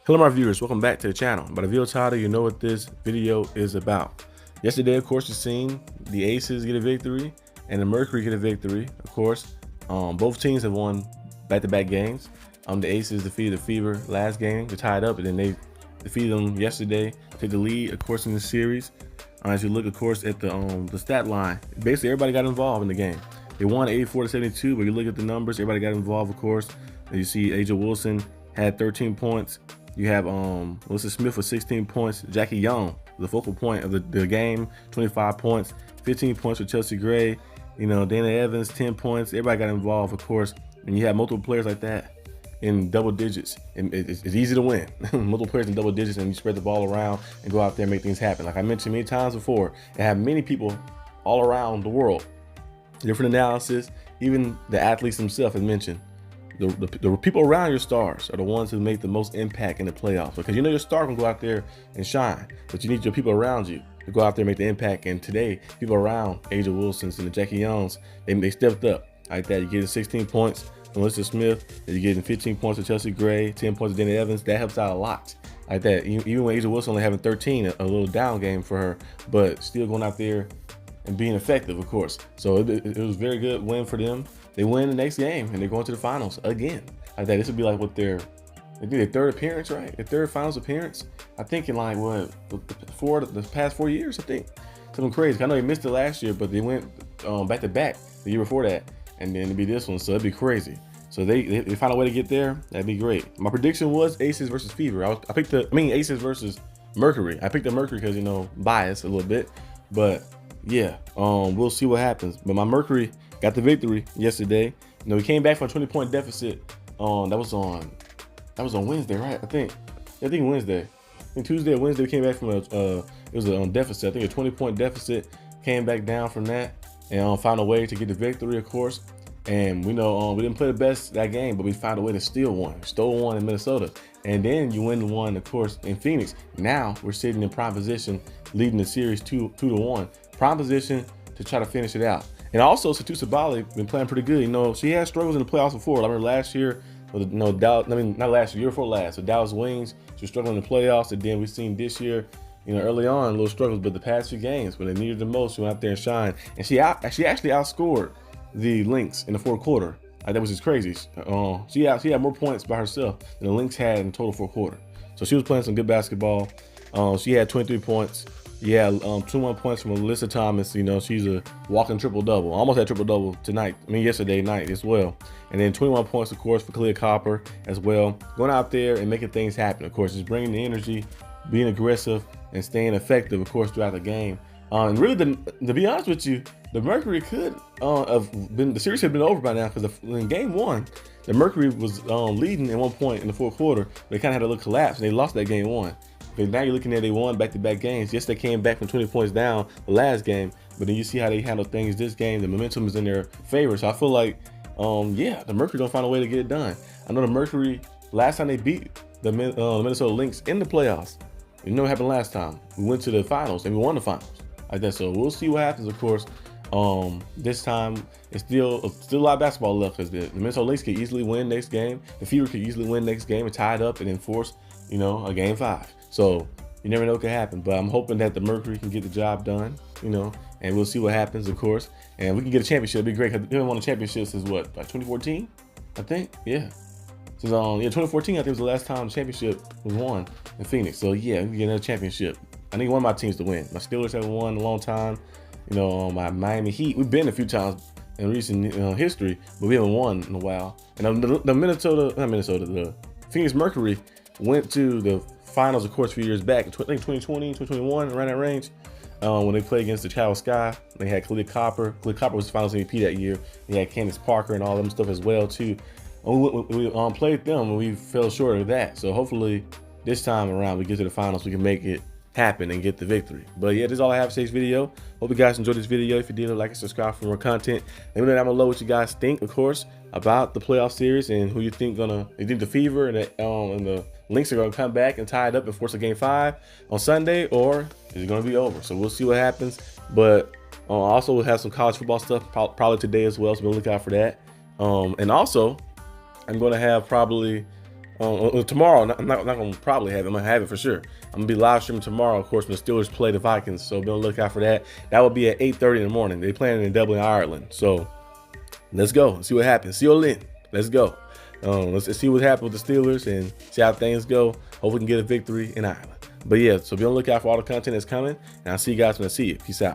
Hello my viewers, welcome back to the channel. By the video title, you know what this video is about. Yesterday, of course, you've seen the Aces get a victory and the Mercury get a victory. Of course, both teams have won back-to-back games. The Aces defeated the Fever last game to tie it up, and then they defeated them yesterday to take the lead, of course, in the series. As you look, of course, at the stat line, basically everybody got involved in the game. They won 84-72, but you look at the numbers, everybody got involved, of course. And you see AJ Wilson had 13 points. You have Melissa Smith with 16 points. Jackie Young, the focal point of the game, 25 points. 15 points for Chelsea Gray. You know, Dana Evans, 10 points. Everybody got involved, of course. And you have multiple players like that in double digits. And it's easy to win. Multiple players in double digits, and you spread the ball around and go out there and make things happen. Like I mentioned many times before, and have many people all around the world, different analysis, even the athletes themselves have mentioned. The people around your stars are the ones who make the most impact in the playoffs, because you know your star can go out there and shine, but you need your people around you to go out there and make the impact. And today, people around AJ Wilson's and the Jackie Youngs, they stepped up like that. You're getting 16 points from Melissa Smith, and you're getting 15 points from Chelsea Gray, 10 points from Dana Evans. That helps out a lot like that. Even when AJ Wilson only having 13, a little down game for her, but still going out there and being effective, of course. So it was a very good win for them. They win the next game and they're going to the finals again. Like that, this would be like what their third appearance, right? Their third finals appearance. I think in like what the past 4 years, I think. Something crazy. I know they missed it last year, but they went back to back the year before that, and then it'd be this one. So it'd be crazy. So they find a way to get there. That'd be great. My prediction was Aces versus Fever. I picked Aces versus Mercury. I picked the Mercury because, you know, bias a little bit, but yeah, we'll see what happens. But my Mercury got the victory yesterday. You know, we came back from a 20-point deficit. That was on Wednesday, right? I think Wednesday. I think Tuesday or Wednesday we came back from it was a deficit. I think a 20-point deficit. Came back down from that and found a way to get the victory, of course. And we know we didn't play the best that game, but we found a way to steal one. Stole one in Minnesota. And then you win one, of course, in Phoenix. Now we're sitting in prime position, leading the series 2-1. Prime position to try to finish it out. And also, Satu Sabali been playing pretty good. You know, she had struggles in the playoffs before. I remember last year, not last year before last. So Dallas Wings, she was struggling in the playoffs. And then we've seen this year, you know, early on, little struggles. But the past few games, when they needed the most, she went out there and shined. And she actually outscored the Lynx in the fourth quarter. That was just crazy. She had more points by herself than the Lynx had in total fourth quarter. So she was playing some good basketball. She had 23 points. Yeah, 21 points from Alyssa Thomas. You know, she's a walking triple-double. Almost had triple-double tonight. Yesterday night as well. And then 21 points, of course, for Clea Copper as well. Going out there and making things happen, of course. Just bringing the energy, being aggressive, and staying effective, of course, throughout the game. And really, to be honest with you, the Mercury could have been, the series had been over by now, because in game one, the Mercury was leading at one point in the fourth quarter. They kind of had a little collapse, and they lost that game one. Because now you're looking at they won back-to-back games. Yes, they came back from 20 points down the last game, but then you see how they handle things this game. The momentum is in their favor. So I feel like, yeah, the Mercury gonna find a way to get it done. I know the Mercury, last time they beat the Minnesota Lynx in the playoffs, you know what happened last time? We went to the finals and we won the finals. Like that. So we'll see what happens, of course. This time it's still a lot of basketball left, because the Minnesota Lynx could easily win next game. The Fever could easily win next game and tie it up and then force, you know, a game 5. So you never know what could happen, but I'm hoping that the Mercury can get the job done, you know, and we'll see what happens, of course. And we can get a championship. It'd be great, because they haven't won a championship since what, like 2014? I think, yeah. Since 2014, I think was the last time the championship was won in Phoenix. So yeah, we can get another championship. I need one of my teams to win. My Steelers haven't won in a long time. You know, my Miami Heat, we've been a few times in recent history, but we haven't won in a while. And the Phoenix Mercury went to the finals, of course, a few years back. I think 2020, 2021, around that range, when they played against the Chicago Sky. They had Clea Copper. Clea Copper was the finals MVP that year. They had Candace Parker and all them stuff as well, too. We played them and we fell short of that. So hopefully this time around we get to the finals, we can make it happen and get the victory. But yeah, this is all I have for today's video. Hope you guys enjoyed this video. If you did, like and subscribe for more content. Let me know down below what you guys think, of course, about the playoff series, and who you think the Fever and the Lynx are gonna come back and tie it up and force a game 5 on Sunday, or is it gonna be over? So we'll see what happens. But also we'll have some college football stuff probably today as well, so we'll look out for that. And also I'm gonna have probably tomorrow. I'm not gonna probably have it. I'm gonna have it for sure. I'm gonna be live streaming tomorrow, of course, when the Steelers play the Vikings. So be on the lookout for that. That will be at 8:30 in the morning. They playing in Dublin, Ireland. So let's go. Let's see what happens. See you Lynn. Let's go. Let's see what happens with the Steelers and see how things go. Hope we can get a victory in Ireland. But yeah, so be on the lookout for all the content that's coming. And I'll see you guys when I see you. Peace out.